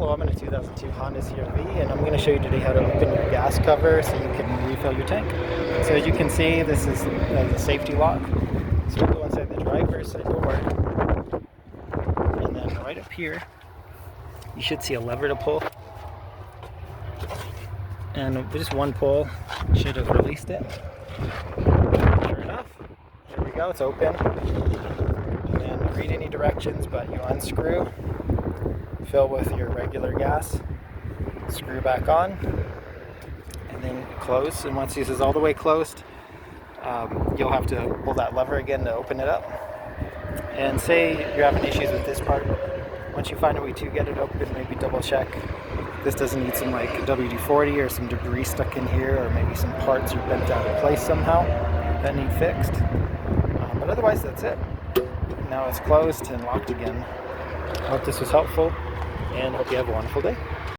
Hello, I'm in a 2002 Honda CR-V and I'm going to show you today how to open your gas cover so you can refill your tank. So as you can see, this is the safety lock. So we'll go inside the driver's side door, and then right up here you should see a lever to pull, and just one pull should have released it. Sure enough, here we go, it's open. And read any directions, but you unscrew, fill with your regular gas, screw back on, and then close. And once this is all the way closed, you'll have to pull that lever again to open it up. And say you're having issues with this part, once you find a way to get it open, maybe double check this doesn't need some like WD-40 or some debris stuck in here, or maybe some parts are bent out of place somehow that need fixed. But otherwise, that's it. Now it's closed and locked again. I hope this was helpful, and hope you have a wonderful day.